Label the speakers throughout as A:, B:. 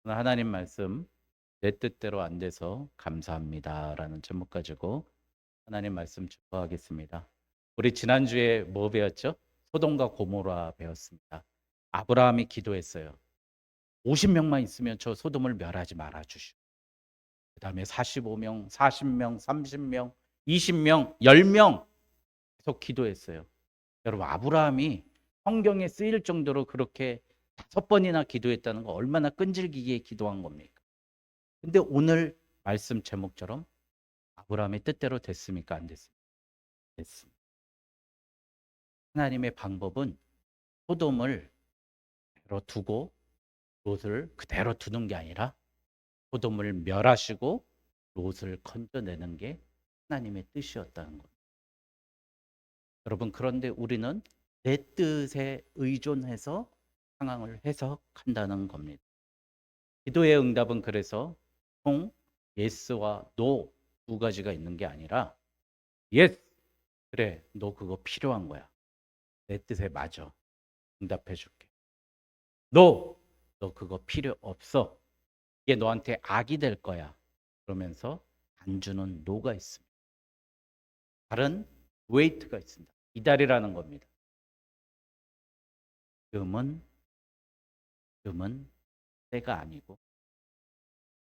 A: 오늘 하나님 말씀 내 뜻대로 안 돼서 감사합니다라는 제목 가지고 하나님 말씀 증거하겠습니다. 우리 지난주에 뭐 배웠죠? 소돔과 고모라 배웠습니다. 아브라함이 기도했어요. 50명만 있으면 저 소돔을 멸하지 말아 주시오. 그다음에 45명, 40명, 30명, 20명, 10명 계속 기도했어요. 여러분 아브라함이 성경에 쓰일 정도로 그렇게 5번이나 기도했다는 거 얼마나 끈질기게 기도한 겁니까? 근데 오늘 말씀 제목처럼 아브라함의 뜻대로 됐습니까? 안 됐습니까? 됐습니다. 하나님의 방법은 소돔을 그대로 두고 롯을 그대로 두는 게 아니라 소돔을 멸하시고 롯을 건져내는 게 하나님의 뜻이었다는 것. 여러분 그런데 우리는 내 뜻에 의존해서 상황을 해석한다는 겁니다. 기도의 응답은 그래서 총 예스와 노 두 가지가 있는 게 아니라 예스 그래 너 그거 필요한 거야. 내 뜻에 맞아. 응답해 줄게. 노 너 그거 필요 없어. 이게 너한테 악이 될 거야. 그러면서 안 주는 노가 있습니다. 다른 웨이트가 있습니다. 기다리라는 겁니다. 지금은 지금은 때가 아니고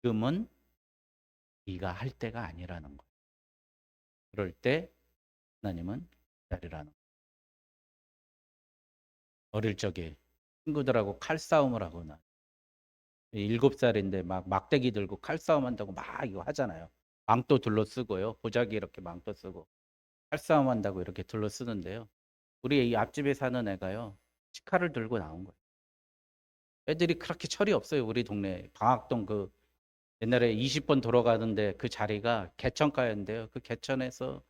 A: 지금은 네가 할 때가 아니라는 거예요. 그럴 때 하나님은 기다리라는 거예요. 어릴 적에 친구들하고 칼싸움을 하거나 7살인데 막 막대기 들고 칼싸움 한다고 막 이거 하잖아요. 망토 둘러쓰고요. 보자기 이렇게 망토 쓰고 칼싸움 한다고 이렇게 둘러쓰는데요. 우리 이 앞집에 사는 애가요. 치칼을 들고 나온 거예요. 애들이 그렇게 철이 없어요. 우리 동네 방학동 그 옛날에 20번 돌아가는데 그 자리가 개천가였는데요. 그 개천에서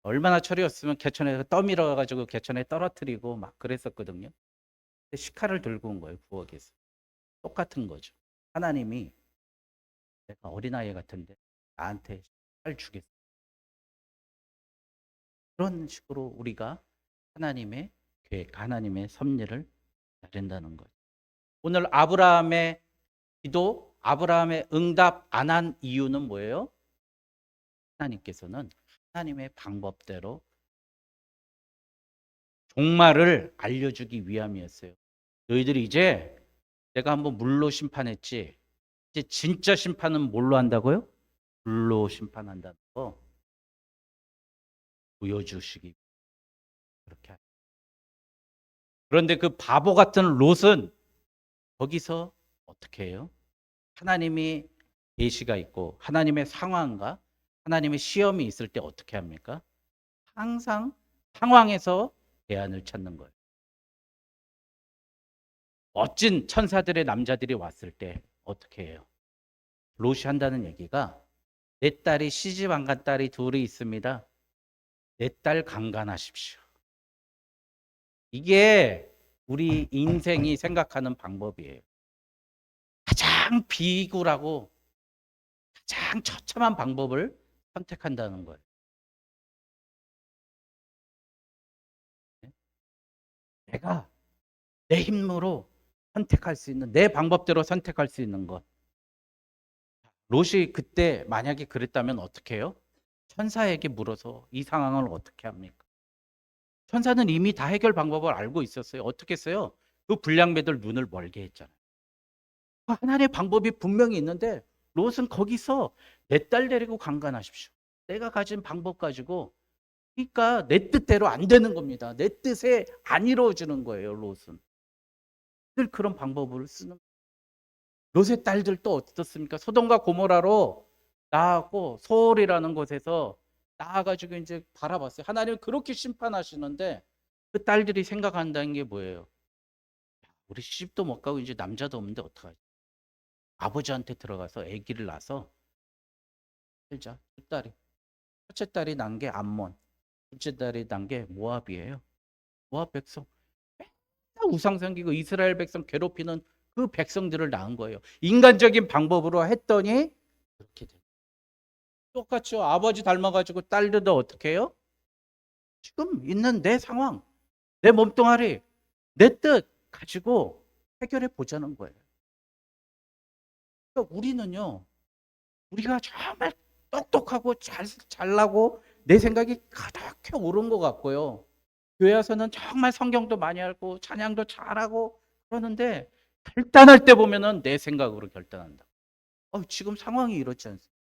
A: 얼마나 철이 없으면 개천에서 떠밀어 가지고 개천에 떨어뜨리고 막 그랬었거든요. 근데 시칼을 들고 온 거예요. 부엌에서. 똑같은 거죠. 하나님이 내가 어린아이 같은데 나한테 살 주겠어. 그런 식으로 우리가 하나님의 계획, 하나님의 섭리를 기다린다는 거죠. 오늘 아브라함의 기도, 아브라함의 응답 안 한 이유는 뭐예요? 하나님께서는 하나님의 방법대로 종말을 알려주기 위함이었어요. 너희들이 이제 내가 한번 물로 심판했지. 이제 진짜 심판은 뭘로 한다고요? 불로 심판한다는 거 보여주시기 그렇게 하죠. 그런데 그 바보 같은 롯은 거기서 어떻게 해요? 하나님이 계시가 있고 하나님의 상황과 하나님의 시험이 있을 때 어떻게 합니까? 항상 상황에서 대안을 찾는 거예요. 멋진 천사들의 남자들이 왔을 때 어떻게 해요? 롯이 한다는 얘기가 내 딸이 시집 안 간 딸이 둘이 있습니다. 내 딸 강간하십시오. 이게 우리 인생이 생각하는 방법이에요. 가장 비굴하고 가장 처참한 방법을 선택한다는 거예요. 내가 내 힘으로 선택할 수 있는 내 방법대로 선택할 수 있는 것. 롯이 그때 만약에 그랬다면 어떻게 해요? 천사에게 물어서 이 상황을 어떻게 합니까? 천사는 이미 다 해결 방법을 알고 있었어요. 어떻게 했어요? 그 불량배들 눈을 멀게 했잖아요. 하나님의 방법이 분명히 있는데 롯은 거기서 내 딸 데리고 강간하십시오. 내가 가진 방법 가지고 그러니까 내 뜻대로 안 되는 겁니다. 내 뜻에 안 이루어지는 거예요. 롯은 늘 그런 방법을 쓰는 롯의 딸들 또 어떻습니까? 소돔과 고모라로 나하고 소홀이라는 곳에서 나와가지고 이제 바라봤어요. 하나님 그렇게 심판하시는데 그 딸들이 생각한다는 게 뭐예요? 우리 시집도 못 가고 이제 남자도 없는데 어떡하지? 아버지한테 들어가서 아기를 낳아서 살자. 두 딸이. 첫째 딸이 난 게 암몬, 둘째 딸이 난 게 모압이에요. 모압 백성. 맨날 우상 섬기고 이스라엘 백성 괴롭히는 그 백성들을 낳은 거예요. 인간적인 방법으로 했더니 그렇게 돼요. 똑같죠. 아버지 닮아가지고 딸들도 어떻게 해요? 지금 있는 내 상황, 내 몸뚱아리, 내 뜻 가지고 해결해 보자는 거예요. 그러니까 우리가 정말 똑똑하고 잘나고 내 생각이 그렇게 옳은 것 같고요. 교회 와서는 정말 성경도 많이 알고 찬양도 잘하고 그러는데 결단할 때 보면은 내 생각으로 결단한다. 지금 상황이 이렇지 않습니까?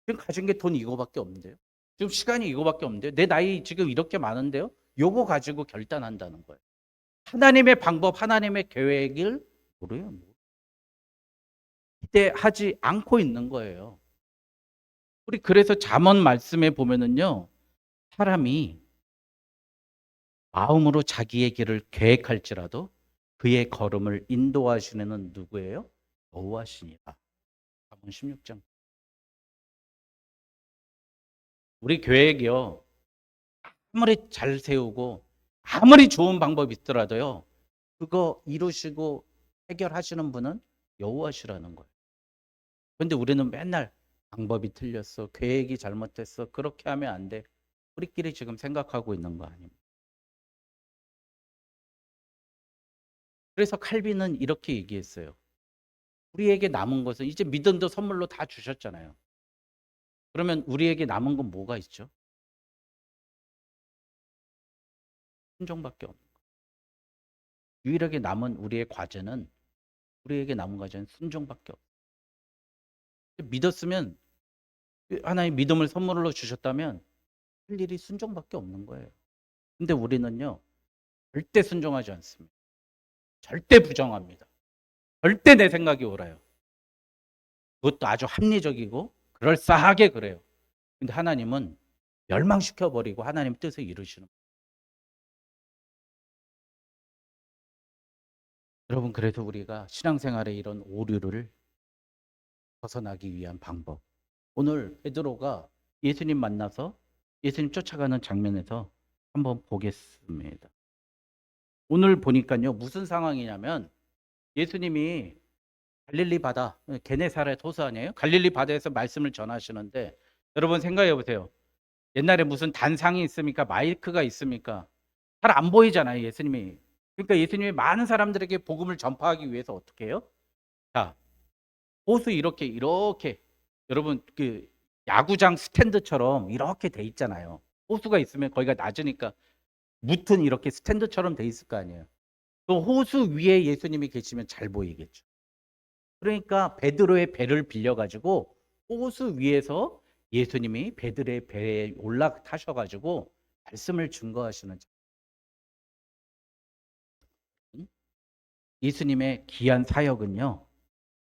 A: 지금 가진 게 돈 이거밖에 없는데요. 지금 시간이 이거밖에 없는데요. 내 나이 지금 이렇게 많은데요. 요거 가지고 결단한다는 거예요. 하나님의 방법, 하나님의 계획을 모르요. 기대하지 않고 있는 거예요. 우리 그래서 잠언 말씀에 보면은요. 사람이 마음으로 자기의 길을 계획할지라도 그의 걸음을 인도하시는 누구예요? 여호와시니라. 잠언 16장. 우리 계획이요. 아무리 잘 세우고 아무리 좋은 방법이 있더라도요. 그거 이루시고 해결하시는 분은 여호와시라는 거예요. 그런데 우리는 맨날 방법이 틀렸어. 계획이 잘못됐어. 그렇게 하면 안 돼. 우리끼리 지금 생각하고 있는 거 아닙니까? 그래서 칼빈은 이렇게 얘기했어요. 우리에게 남은 것은 이제 믿음도 선물로 다 주셨잖아요. 그러면 우리에게 남은 건 뭐가 있죠? 순종밖에 없는 거예요. 유일하게 남은 우리에게 남은 과제는 순종밖에 없어요. 믿었으면 하나님 믿음을 선물로 주셨다면 할 일이 순종밖에 없는 거예요. 근데 우리는요. 절대 순종하지 않습니다. 절대 부정합니다. 절대 내 생각이 옳아요. 그것도 아주 합리적이고 그럴싸하게 그래요. 근데 하나님은 멸망시켜 버리고 하나님 뜻을 이루시는 거예요. 여러분 그래서 우리가 신앙생활에 이런 오류를 벗어나기 위한 방법. 오늘 베드로가 예수님 만나서 예수님 쫓아가는 장면에서 한번 보겠습니다. 오늘 보니까요. 무슨 상황이냐면 예수님이 갈릴리 바다, 게네사렛 호수 아니에요? 갈릴리 바다에서 말씀을 전하시는데 여러분 생각해 보세요. 옛날에 무슨 단상이 있습니까? 마이크가 있습니까? 잘 안 보이잖아요, 예수님이. 그러니까 예수님이 많은 사람들에게 복음을 전파하기 위해서 어떻게 해요? 자, 호수 이렇게 여러분 그 야구장 스탠드처럼 이렇게 돼 있잖아요. 호수가 있으면 거기가 낮으니까 무튼 이렇게 스탠드처럼 돼 있을 거 아니에요. 그 호수 위에 예수님이 계시면 잘 보이겠죠. 그러니까 베드로의 배를 빌려 가지고 호수 위에서 예수님이 베드로의 배에 올라타셔 가지고 말씀을 증거하시는 예수님의 귀한 사역은요.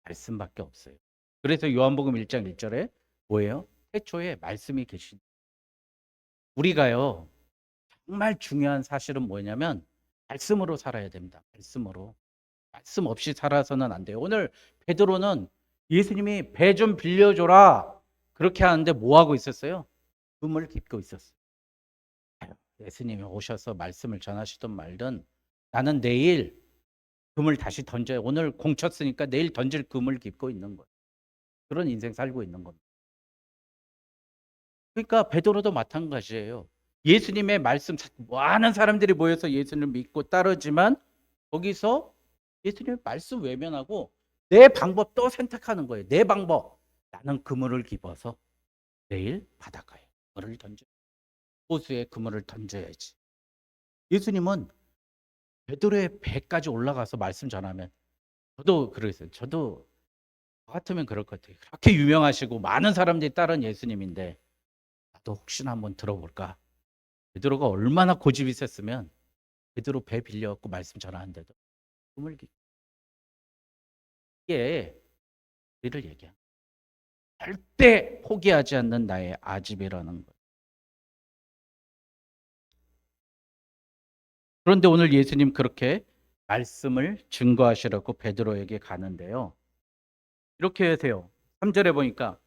A: 말씀밖에 없어요. 그래서 요한복음 1장 1절에 뭐예요? 태초에 말씀이 계신. 우리가요. 정말 중요한 사실은 뭐냐면 말씀으로 살아야 됩니다. 말씀으로. 말씀 없이 살아서는 안 돼요. 오늘 베드로는 예수님이 배 좀 빌려줘라. 그렇게 하는데 뭐 하고 있었어요? 금을 깁고 있었어요. 예수님이 오셔서 말씀을 전하시든 말든 나는 내일 금을 다시 던져요. 오늘 공 쳤으니까 내일 던질 금을 깁고 있는 거예요. 그런 인생 살고 있는 겁니다. 그러니까 베드로도 마찬가지예요. 예수님의 말씀 많은 사람들이 모여서 예수님을 믿고 따르지만 거기서 예수님의 말씀 외면하고 내 방법 또 선택하는 거예요. 내 방법. 나는 그물을 집어서 내일 바닷가에 그물을 던져. 호수에 그물을 던져야지. 예수님은 베드로의 배까지 올라가서 말씀 전하면 저도 그러겠어요. 저도 저 같으면 그럴 것 같아요. 그렇게 유명하시고 많은 사람들이 따른 예수님인데 나도 혹시나 한번 들어볼까. 베드로가 얼마나 고집이 셌으면 베드로 배 빌려갖고 말씀 전하는데도 꿈을 이게 우리를 얘기한 절대 포기하지 않는 나의 아집이라는 거예요. 그런데 오늘 예수님 그렇게 말씀을 증거하시라고 베드로에게 가는데요. 이렇게 하세요. 3절에 보니까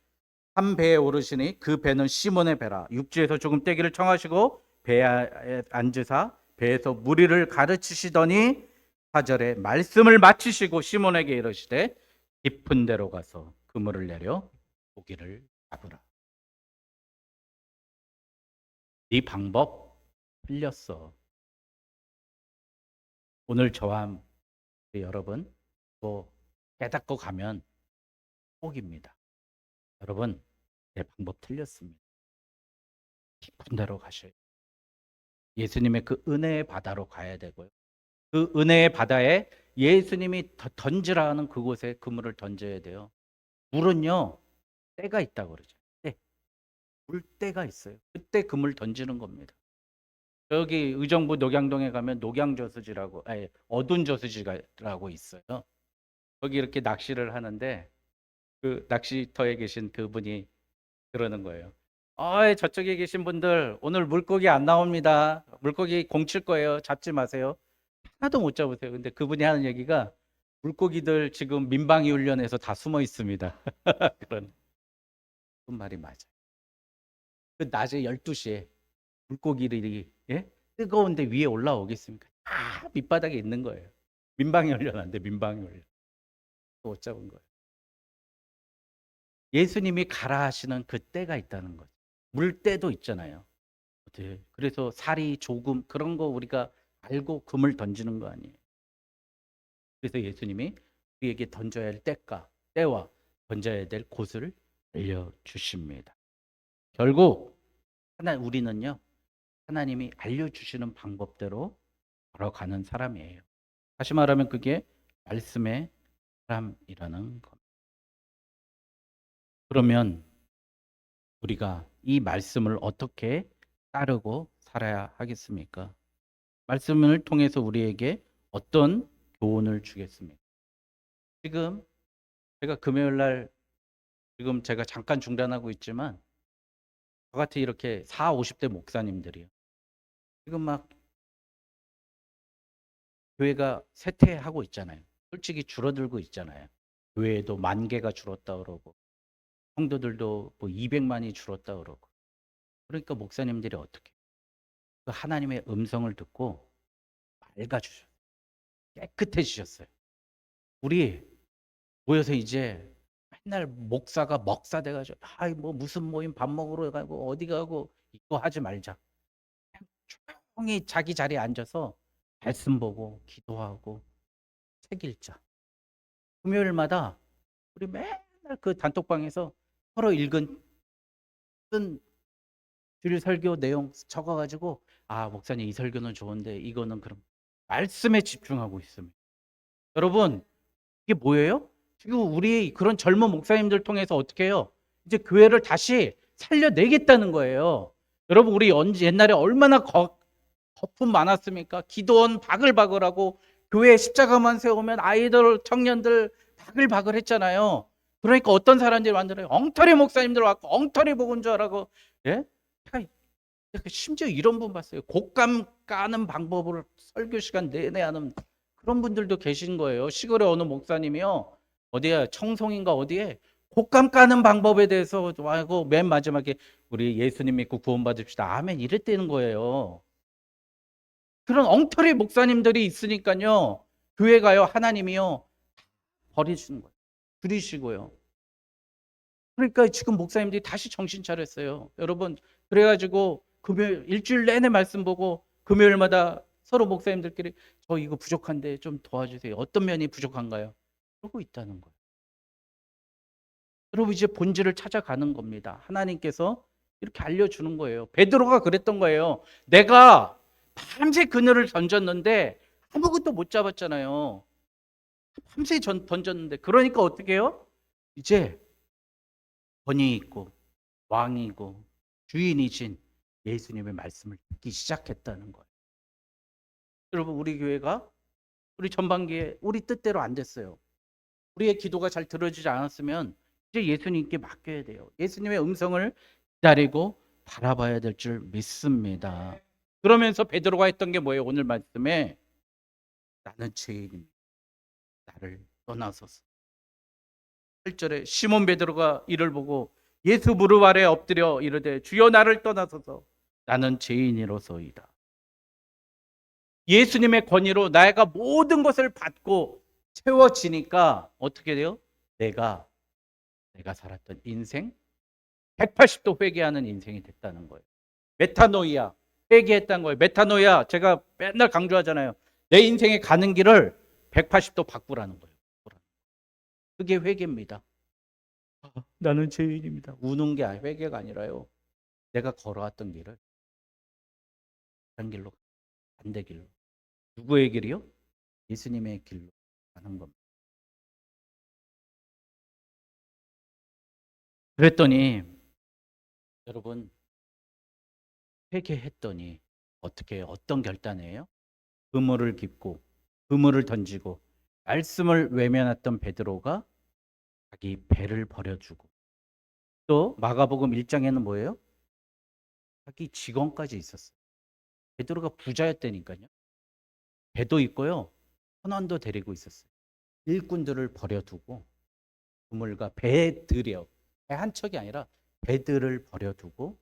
A: 한 배에 오르시니 그 배는 시몬의 배라. 육지에서 조금 떼기를 청하시고 배에 앉으사 배에서 무리를 가르치시더니 4절에 말씀을 마치시고 시몬에게 이르시되 깊은 데로 가서 그물을 내려 고기를 잡으라. 네 방법 틀렸어. 오늘 저와 여러분 또 깨닫고 가면 축복입니다. 여러분, 내 방법 틀렸습니다. 깊은 데로 가셔야 돼요. 예수님의 그 은혜의 바다로 가야 되고요. 그 은혜의 바다에 예수님이 던지라 하는 그곳에 그물을 던져야 돼요. 물은요, 때가 있다고 그러죠. 때. 물때가 있어요. 그때 그물 던지는 겁니다. 여기 의정부 녹양동에 가면 녹양저수지라고, 아니, 어둔저수지라고 있어요. 거기 이렇게 낚시를 하는데 그 낚시터에 계신 그분이 그러는 거예요. 저쪽에 계신 분들 오늘 물고기 안 나옵니다. 물고기 공칠 거예요. 잡지 마세요. 하나도 못 잡으세요. 근데 그분이 하는 얘기가 물고기들 지금 민방위 훈련에서 다 숨어 있습니다. 그런 그 말이 맞아요. 그 낮에 12시에 물고기들이 뜨거운데 위에 올라오겠습니까? 다 밑바닥에 있는 거예요. 민방위 훈련 안 돼. 민방위 훈련. 못 잡은 거예요. 예수님이 가라 하시는 그 때가 있다는 거죠. 물때도 있잖아요. 그래서 살이 조금 그런 거 우리가 알고 금을 던지는 거 아니에요. 그래서 예수님이 우리에게 던져야 할 때와 던져야 될 곳을 알려주십니다. 결국 우리는요, 하나님이 알려주시는 방법대로 걸어가는 사람이에요. 다시 말하면 그게 말씀의 사람이라는 겁니다. 그러면 우리가 이 말씀을 어떻게 따르고 살아야 하겠습니까? 말씀을 통해서 우리에게 어떤 교훈을 주겠습니까? 지금 제가 금요일 날 지금 제가 잠깐 중단하고 있지만 저같이 이렇게 40, 50대 목사님들이요. 지금 막 교회가 쇠퇴하고 있잖아요. 솔직히 줄어들고 있잖아요. 교회에도 10,000개가 줄었다 그러고 성도들도 뭐 200만이 줄었다 그러고. 그러니까 목사님들이 어떻게 그 하나님의 음성을 듣고 맑아지셨어요. 깨끗해지셨어요. 우리 모여서 이제 맨날 목사가 먹사 돼가지고 뭐 무슨 모임 밥 먹으러 가고 어디 가고 이거 하지 말자. 그냥 조용히 자기 자리에 앉아서 말씀 보고 기도하고 책 읽자. 금요일마다 우리 맨날 그 단톡방에서 서로 읽은 쓴 주일 설교 내용 적어가지고 목사님 이 설교는 좋은데 이거는 그럼 말씀에 집중하고 있습니다. 여러분 이게 뭐예요? 지금 우리 그런 젊은 목사님들 통해서 어떻게 해요? 이제 교회를 다시 살려내겠다는 거예요. 여러분 우리 옛날에 얼마나 거품 많았습니까? 기도원 바글바글하고 교회 십자가만 세우면 아이들 청년들 바글바글 했잖아요. 그러니까 어떤 사람들이 만들어요? 엉터리 목사님들 왔고 엉터리 복음자라고. 예? 심지어 이런 분 봤어요. 곡감 까는 방법을 설교 시간 내내 하는 그런 분들도 계신 거예요. 시골에 어느 목사님이요. 어디야 청송인가 어디에 곡감 까는 방법에 대해서 하고 맨 마지막에 우리 예수님 믿고 구원받읍시다. 아멘 이랬다는 거예요. 그런 엉터리 목사님들이 있으니까요. 교회가요. 하나님이요. 버리시는 거예요. 줄이시고요. 그러니까 지금 목사님들이 다시 정신 차렸어요. 여러분 그래가지고 금요일 일주일 내내 말씀 보고 금요일마다 서로 목사님들끼리 저 이거 부족한데 좀 도와주세요. 어떤 면이 부족한가요? 그러고 있다는 거예요. 여러분 이제 본질을 찾아가는 겁니다. 하나님께서 이렇게 알려주는 거예요. 베드로가 그랬던 거예요. 내가 밤새 그늘을 던졌는데 아무것도 못 잡았잖아요. 밤새 던졌는데 그러니까 어떻게 해요? 이제 권위 있고 왕이고 주인이신 예수님의 말씀을 듣기 시작했다는 거예요. 여러분 우리 교회가 우리 전반기에 우리 뜻대로 안 됐어요. 우리의 기도가 잘 들어지지 않았으면 이제 예수님께 맡겨야 돼요. 예수님의 음성을 기다리고 바라봐야 될 줄 믿습니다. 그러면서 베드로가 했던 게 뭐예요? 오늘 말씀에 나는 죄인입니다. 나를 떠나소서. 8절에 시몬 베드로가 이를 보고 예수 무릎 아래 엎드려 이르되 주여 나를 떠나소서 나는 죄인이로소이다. 예수님의 권위로 내가 모든 것을 받고 채워지니까 어떻게 돼요? 내가 살았던 인생 180도 회개하는 인생이 됐다는 거예요. 메타노이아 회개했다는 거예요. 메타노이아 제가 맨날 강조하잖아요. 내 인생에 가는 길을 180도 바꾸라는 거예요. 그게 회개입니다. 나는 죄인입니다. 우는 게 회개가 아니라요. 내가 걸어왔던 길을 다른 길로 반대 길로. 누구의 길이요? 예수님의 길로 가는 겁니다. 그랬더니 여러분 회개했더니 어떻게 해요? 어떤 결단이에요? 그물을 깁고 그물을 던지고 말씀을 외면했던 베드로가 자기 배를 버려주고 또 마가복음 1장에는 뭐예요? 자기 직원까지 있었어요. 베드로가 부자였다니까요. 배도 있고요. 선원도 데리고 있었어요. 일꾼들을 버려두고 그물과 배들이요. 배 한 척이 아니라 배들을 버려두고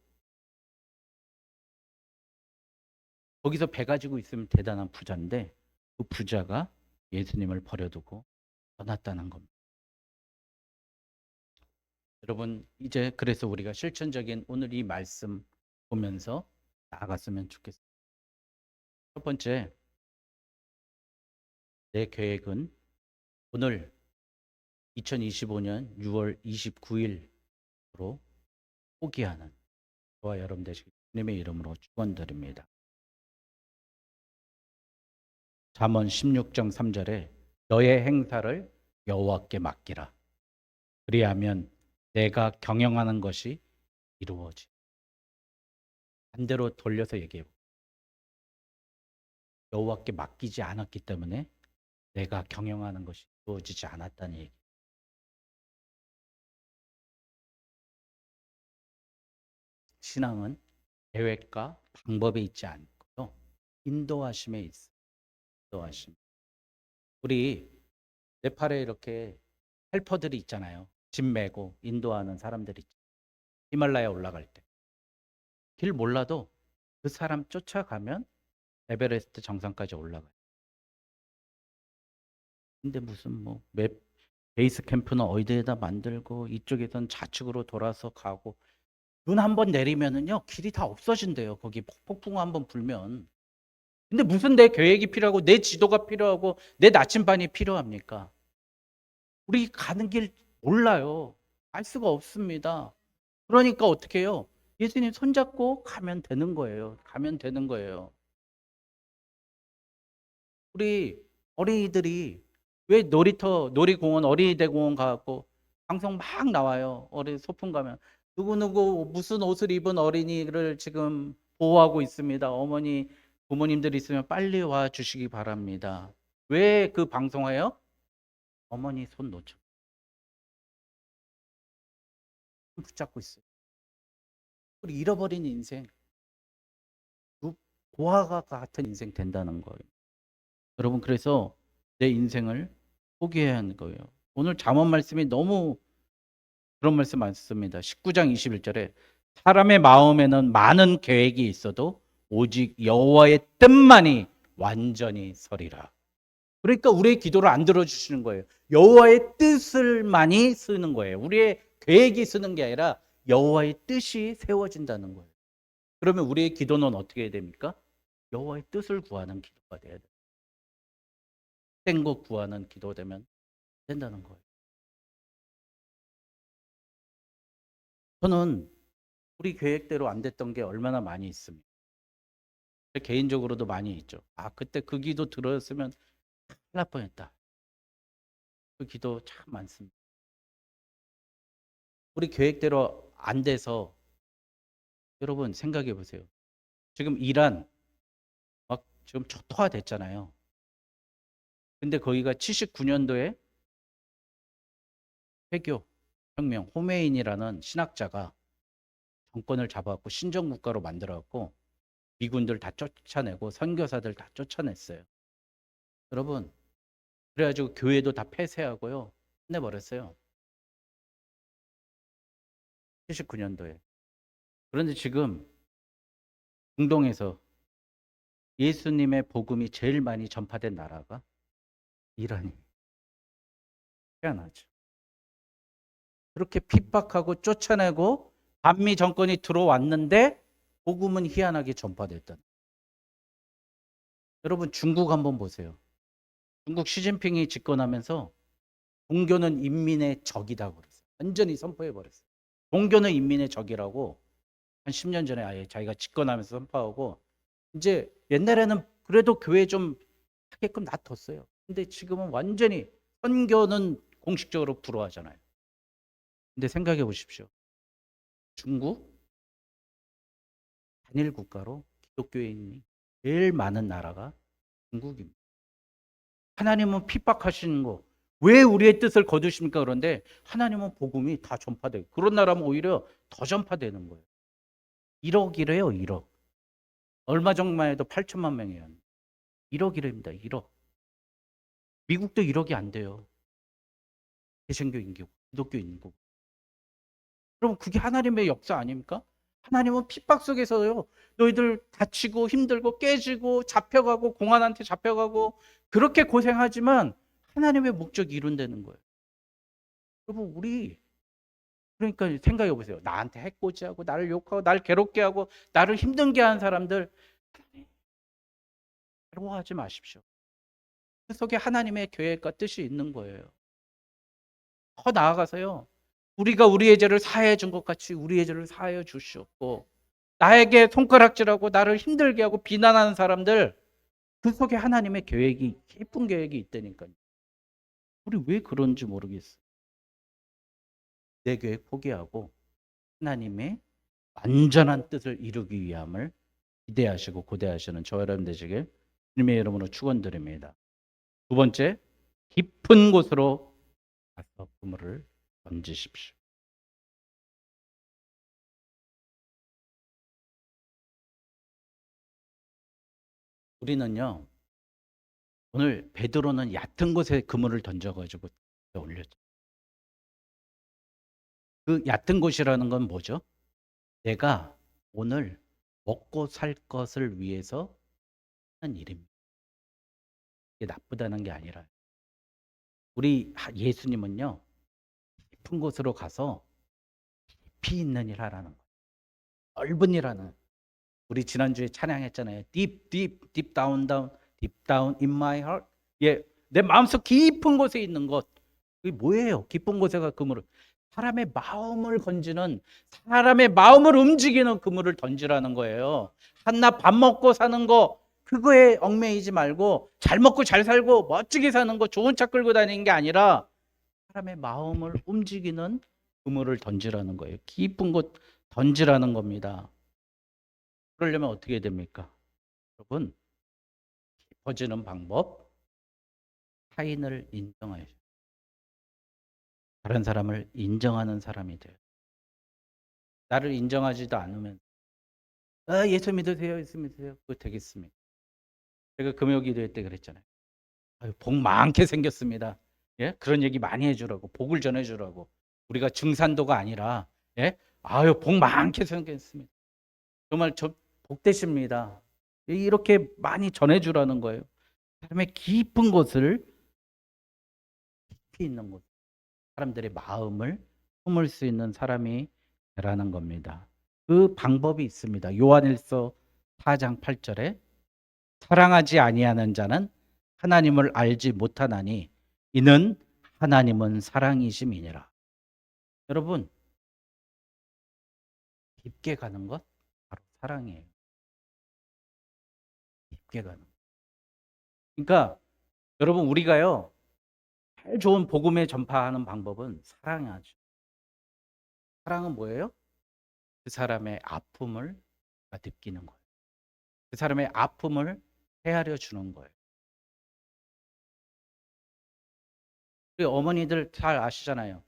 A: 거기서 배 가지고 있으면 대단한 부자인데 그 부자가 예수님을 버려두고 떠났다는 겁니다. 여러분 이제 그래서 우리가 실천적인 오늘 이 말씀 보면서 나아갔으면 좋겠습니다. 첫 번째, 내 계획은 오늘 2025년 6월 29일로 포기하는 저와 여러분 되시길 주님의 이름으로 축원드립니다. 잠언 16장 3절에 너의 행사를 여호와께 맡기라. 그리하면 내가 경영하는 것이 이루어지. 반대로 돌려서 얘기해 보. 여호와께 맡기지 않았기 때문에 내가 경영하는 것이 이루어지지 않았다는 얘기. 신앙은 계획과 방법에 있지 않고요. 인도하심에 있어. 인도하심. 우리 네팔에 이렇게 헬퍼들이 있잖아요. 짐 메고 인도하는 사람들이 있죠. 히말라야 올라갈 때. 길 몰라도 그 사람 쫓아가면 에베레스트 정상까지 올라가요. 근데 무슨 뭐 맵 베이스 캠프는 어디에다 만들고 이쪽에선 좌측으로 돌아서 가고 눈 한 번 내리면은요 길이 다 없어진대요. 거기 폭풍 한번 불면. 근데 무슨 내 계획이 필요하고 내 지도가 필요하고 내 나침반이 필요합니까? 우리 가는 길 몰라요. 알 수가 없습니다. 그러니까 어떻게 해요? 예수님 손잡고 가면 되는 거예요. 가면 되는 거예요. 우리 어린이들이 왜 놀이공원, 어린이대공원 가고 방송 막 나와요. 어린 소풍 가면 누구누구 무슨 옷을 입은 어린이를 지금 보호하고 있습니다. 어머니, 부모님들 있으면 빨리 와 주시기 바랍니다. 왜 그 방송해요? 어머니 손 놓쳐 붙잡고 있어요. 우리 잃어버린 인생, 고아가 같은 인생 된다는 거예요. 여러분 그래서 내 인생을 포기해야 하는 거예요. 오늘 잠언 말씀이 너무 그런 말씀 많습니다. 19장 21절에 사람의 마음에는 많은 계획이 있어도 오직 여호와의 뜻만이 완전히 서리라. 그러니까 우리의 기도를 안 들어주시는 거예요. 여호와의 뜻을만이 쓰는 거예요. 우리의 계획이 쓰는 게 아니라 여호와의 뜻이 세워진다는 거예요. 그러면 우리의 기도는 어떻게 해야 됩니까? 여호와의 뜻을 구하는 기도가 돼야 돼요. 된 것 구하는 기도 되면 된다는 거예요. 저는 우리 계획대로 안 됐던 게 얼마나 많이 있습니다. 개인적으로도 많이 있죠. 아, 그때 그 기도 들었으면 큰일 날 뻔했다. 그 기도 참 많습니다. 우리 계획대로 안 돼서 여러분 생각해 보세요. 지금 이란 막 지금 초토화 됐잖아요. 근데 거기가 79년도에 회교 혁명 호메인이라는 신학자가 정권을 잡아갖고 신정국가로 만들어갖고 미군들 다 쫓아내고 선교사들 다 쫓아냈어요. 여러분 그래가지고 교회도 다 폐쇄하고요. 끝내버렸어요. 79년도에. 그런데 지금 중동에서 예수님의 복음이 제일 많이 전파된 나라가 이란이. 희한하죠. 그렇게 핍박하고 쫓아내고 반미 정권이 들어왔는데 복음은 희한하게 전파됐던. 여러분 중국 한번 보세요. 중국 시진핑이 집권하면서 종교는 인민의 적이다 그랬어요. 완전히 선포해 버렸어요. 종교는 인민의 적이라고 한 10년 전에 아예 자기가 집권하면서 선포하고, 이제 옛날에는 그래도 교회 좀 하게끔 놔뒀어요. 근데 지금은 완전히 선교는 공식적으로 불허하잖아요. 근데 생각해 보십시오. 중국 단일 국가로 기독교인이 제일 많은 나라가 중국입니다. 하나님은 핍박하시는 거 왜 우리의 뜻을 거두십니까? 그런데 하나님은 복음이 다 전파되고, 그런 나라면 오히려 더 전파되는 거예요. 1억이래요, 1억. 얼마 전만 해도 8천만 명이에요. 1억이랍니다, 1억. 미국도 1억이 안 돼요. 개신교 인구, 기독교 인구. 그럼 그게 하나님의 역사 아닙니까? 하나님은 핍박 속에서요, 너희들 다치고 힘들고 깨지고 잡혀가고 공안한테 잡혀가고 그렇게 고생하지만 하나님의 목적이 이룬다는 거예요. 여러분, 우리 그러니까 생각해 보세요. 나한테 해코지하고 나를 욕하고 나를 괴롭게 하고 나를 힘들게 하는 사람들 괴로워하지 마십시오. 그 속에 하나님의 계획과 뜻이 있는 거예요. 더 나아가서요, 우리가 우리의 죄를 사하여 준 것 같이 우리의 죄를 사하여 주시옵고, 나에게 손가락질하고 나를 힘들게 하고 비난하는 사람들, 그 속에 하나님의 계획이, 깊은 계획이 있다니까요. 우리 왜 그런지 모르겠어. 내 계획 포기하고 하나님의 완전한 뜻을 이루기 위함을 기대하시고 고대하시는 저와 여러분 되시길 주님의 이름으로 축원드립니다. 두 번째, 깊은 곳으로 가서 그물을 던지십시오. 우리는요, 오늘 베드로는 얕은 곳에 그물을 던져가지고 올렸죠. 그 얕은 곳이라는 건 뭐죠? 내가 오늘 먹고 살 것을 위해서 하는 일입니다. 이게 나쁘다는 게 아니라, 우리 예수님은요, 깊은 곳으로 가서 깊이 있는 일 하라는 거예요. 넓은 일 하는. 우리 지난주에 찬양했잖아요. Deep, deep, deep down, down, deep down in my heart. 예, 내 마음속 깊은 곳에 있는 것. 그게 뭐예요? 깊은 곳에 가 그물을. 사람의 마음을 건지는, 사람의 마음을 움직이는 그물을 던지라는 거예요. 한낱 밥 먹고 사는 거, 그거에 얽매이지 말고 잘 먹고 잘 살고 멋지게 사는 거, 좋은 차 끌고 다니는 게 아니라 사람의 마음을 움직이는 그물을 던지라는 거예요. 깊은 곳 던지라는 겁니다. 그러려면 어떻게 됩니까? 여러분, 깊어지는 방법, 타인을 인정해요. 다른 사람을 인정하는 사람이 돼요. 나를 인정하지도 않으면, 예수 믿으세요, 예수 믿으세요. 그거 되겠습니까? 제가 금요기도회 때 그랬잖아요. 복 많게 생겼습니다. 예? 그런 얘기 많이 해주라고, 복을 전해주라고. 우리가 증산도가 아니라, 예? 복 많게 생겼습니다. 정말 저 복되십니다. 이렇게 많이 전해주라는 거예요. 사람의 깊은 곳을, 깊이 있는 곳, 사람들의 마음을 품을 수 있는 사람이 되라는 겁니다. 그 방법이 있습니다. 요한일서 4장 8절에 사랑하지 아니하는 자는 하나님을 알지 못하나니 이는 하나님은 사랑이심이니라. 여러분, 깊게 가는 것 바로 사랑이에요. 깊게 가는 것. 그러니까 여러분, 우리가요, 제일 좋은 복음의 전파하는 방법은 사랑하죠. 사랑은 뭐예요? 그 사람의 아픔을 느끼는 거예요. 그 사람의 아픔을 헤아려 주는 거예요. 우리 어머니들 잘 아시잖아요.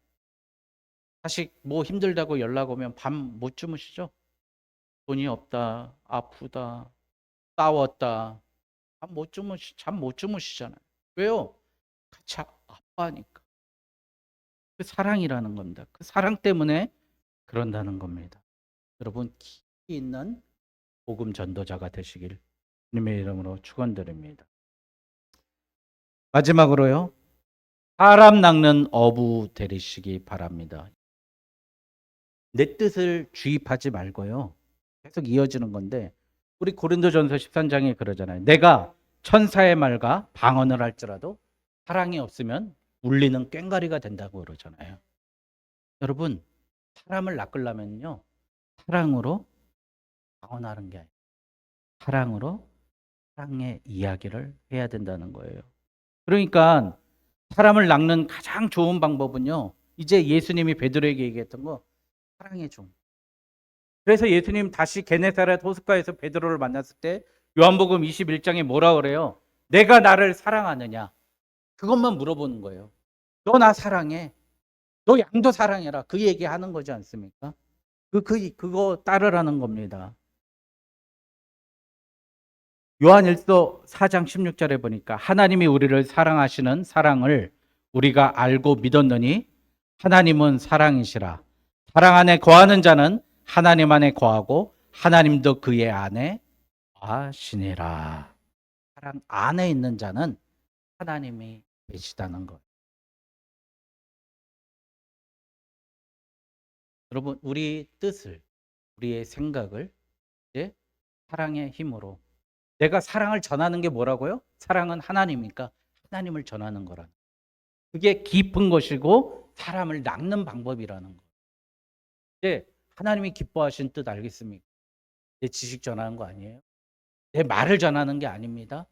A: 자식 뭐 힘들다고 연락 오면 밤 못 주무시죠? 돈이 없다, 아프다, 싸웠다. 잠 못 주무시잖아요. 왜요? 같이 아파하니까. 그 사랑이라는 겁니다. 그 사랑 때문에 그런다는 겁니다. 여러분, 깊이 있는 복음 전도자가 되시길 주님의 이름으로 축원드립니다. 마지막으로요, 사람 낚는 어부 되시기 바랍니다. 내 뜻을 주입하지 말고요, 계속 이어지는 건데, 우리 고린도전서 13장에 그러잖아요. 내가 천사의 말과 방언을 할지라도 사랑이 없으면 울리는 꽹과리가 된다고 그러잖아요. 여러분, 사람을 낚으려면요, 사랑으로 방언하는 게 아니에요. 사랑으로 사랑의 이야기를 해야 된다는 거예요. 그러니까 사람을 낚는 가장 좋은 방법은요, 이제 예수님이 베드로에게 얘기했던 거, 사랑의 종. 그래서 예수님 다시 게네사렛 호숫가에서 베드로를 만났을 때 요한복음 21장에 뭐라 그래요? 내가 나를 사랑하느냐? 그것만 물어보는 거예요. 너 나 사랑해? 너 양도 사랑해라. 그 얘기하는 거지 않습니까? 그거 따르라는 겁니다. 요한일서 4장 16절에 보니까 하나님이 우리를 사랑하시는 사랑을 우리가 알고 믿었느니 하나님은 사랑이시라. 사랑 안에 거하는 자는 하나님 안에 거하고 하나님도 그의 안에 거하시니라. 사랑 안에 있는 자는 하나님이 계시다는 것. 여러분, 우리 뜻을, 우리의 생각을 이제 사랑의 힘으로, 내가 사랑을 전하는 게 뭐라고요? 사랑은 하나님이니까 하나님을 전하는 거라. 그게 깊은 것이고 사람을 낚는 방법이라는 거. 이제 하나님이 기뻐하신 뜻 알겠습니까? 내 지식 전하는 거 아니에요? 내 말을 전하는 게 아닙니다.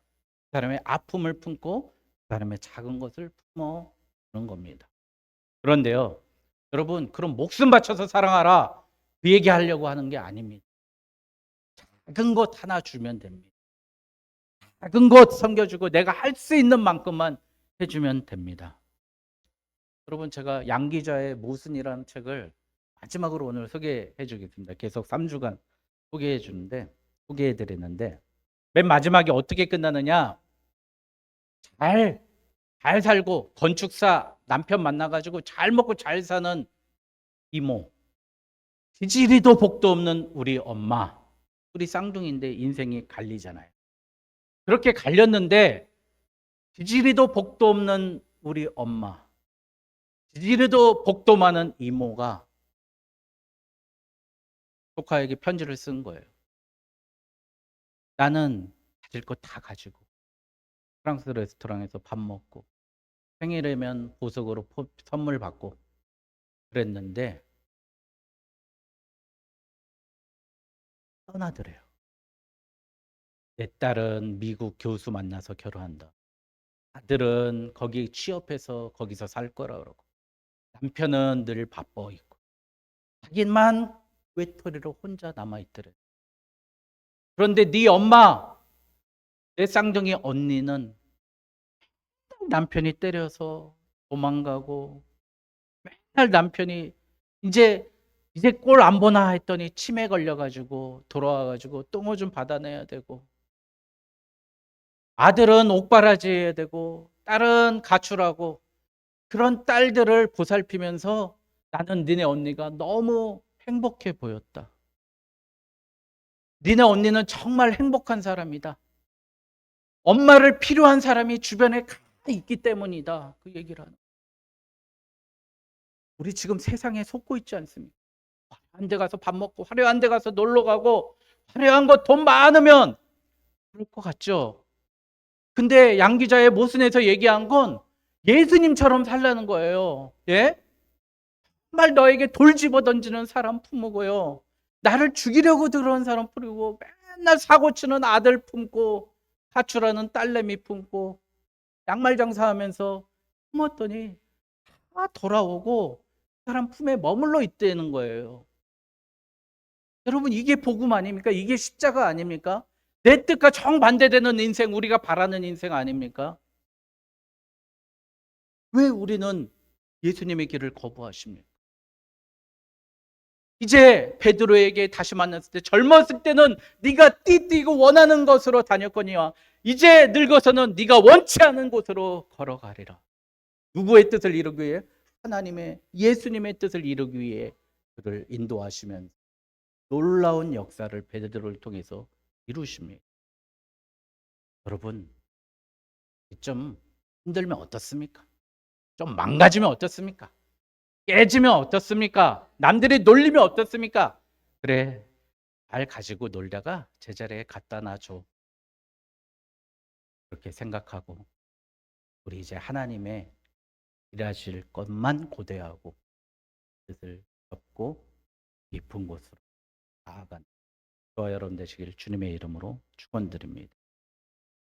A: 그 사람의 아픔을 품고 그 사람의 작은 것을 품어 주는 겁니다. 그런데요, 여러분, 그럼 목숨 바쳐서 사랑하라, 그 얘기 하려고 하는 게 아닙니다. 작은 것 하나 주면 됩니다. 작은 것 섬겨주고 내가 할 수 있는 만큼만 해주면 됩니다. 여러분, 제가 양 기자의 모순이라는 책을 마지막으로 오늘 소개해 주겠습니다. 계속 3주간 소개해 드리는데, 맨 마지막에 어떻게 끝나느냐? 잘, 잘 살고 건축사 남편 만나가지고 잘 먹고 잘 사는 이모, 지지리도 복도 없는 우리 엄마, 우리 쌍둥이인데 인생이 갈리잖아요. 그렇게 갈렸는데 지지리도 복도 없는 우리 엄마, 지지리도 복도 많은 이모가 조카에게 편지를 쓴 거예요. 나는 가질 거 다 가지고 프랑스 레스토랑에서 밥 먹고 생일이면 보석으로 선물 받고 그랬는데 떠나더래요. 내 딸은 미국 교수 만나서 결혼한다. 아들은 거기 취업해서 거기서 살 거라 그러고, 남편은 늘 바빠 있고, 자기만 외톨이로 혼자 남아 있더래. 그런데 네 엄마, 내 쌍둥이 언니는 남편이 때려서 도망가고, 맨날 남편이 이제 꼴 안 보나 했더니 치매 걸려가지고 돌아와가지고 똥오 좀 받아내야 되고, 아들은 옥바라지 해야 되고, 딸은 가출하고, 그런 딸들을 보살피면서 나는 니네 언니가 너무 행복해 보였다. 니네 언니는 정말 행복한 사람이다. 엄마를 필요한 사람이 주변에 다 있기 때문이다. 그 얘기를 하는. 우리 지금 세상에 속고 있지 않습니까? 화려한 데 가서 밥 먹고, 화려한 데 가서 놀러 가고, 화려한 거 돈 많으면 그럴 것 같죠? 근데 양 기자의 모순에서 얘기한 건 예수님처럼 살라는 거예요. 예? 정말 너에게 돌 집어 던지는 사람 품고요. 나를 죽이려고 들어온 사람 품고, 맨날 사고 치는 아들 품고, 가출하는 딸내미 품고, 양말 장사하면서 품었더니 다 돌아오고 사람 품에 머물러 있다는 거예요. 여러분, 이게 복음 아닙니까? 이게 십자가 아닙니까? 내 뜻과 정반대되는 인생, 우리가 바라는 인생 아닙니까? 왜 우리는 예수님의 길을 거부하십니까? 이제 베드로에게 다시 만났을 때, 젊었을 때는 네가 띠띠고 원하는 것으로 다녔거니와 이제 늙어서는 네가 원치 않은 곳으로 걸어가리라. 누구의 뜻을 이루기 위해? 하나님의, 예수님의 뜻을 이루기 위해 그를 인도하시면 놀라운 역사를 베드로를 통해서 이루십니다. 여러분, 좀 힘들면 어떻습니까? 좀 망가지면 어떻습니까? 깨지면 어떻습니까? 남들이 놀리면 어떻습니까? 그래, 잘 가지고 놀다가 제자리에 갖다 놔줘. 그렇게 생각하고 우리 이제 하나님의 일하실 것만 고대하고 뜻을 접고 깊은 곳으로 나아가는 저와 여러분 되시길 주님의 이름으로 축원드립니다.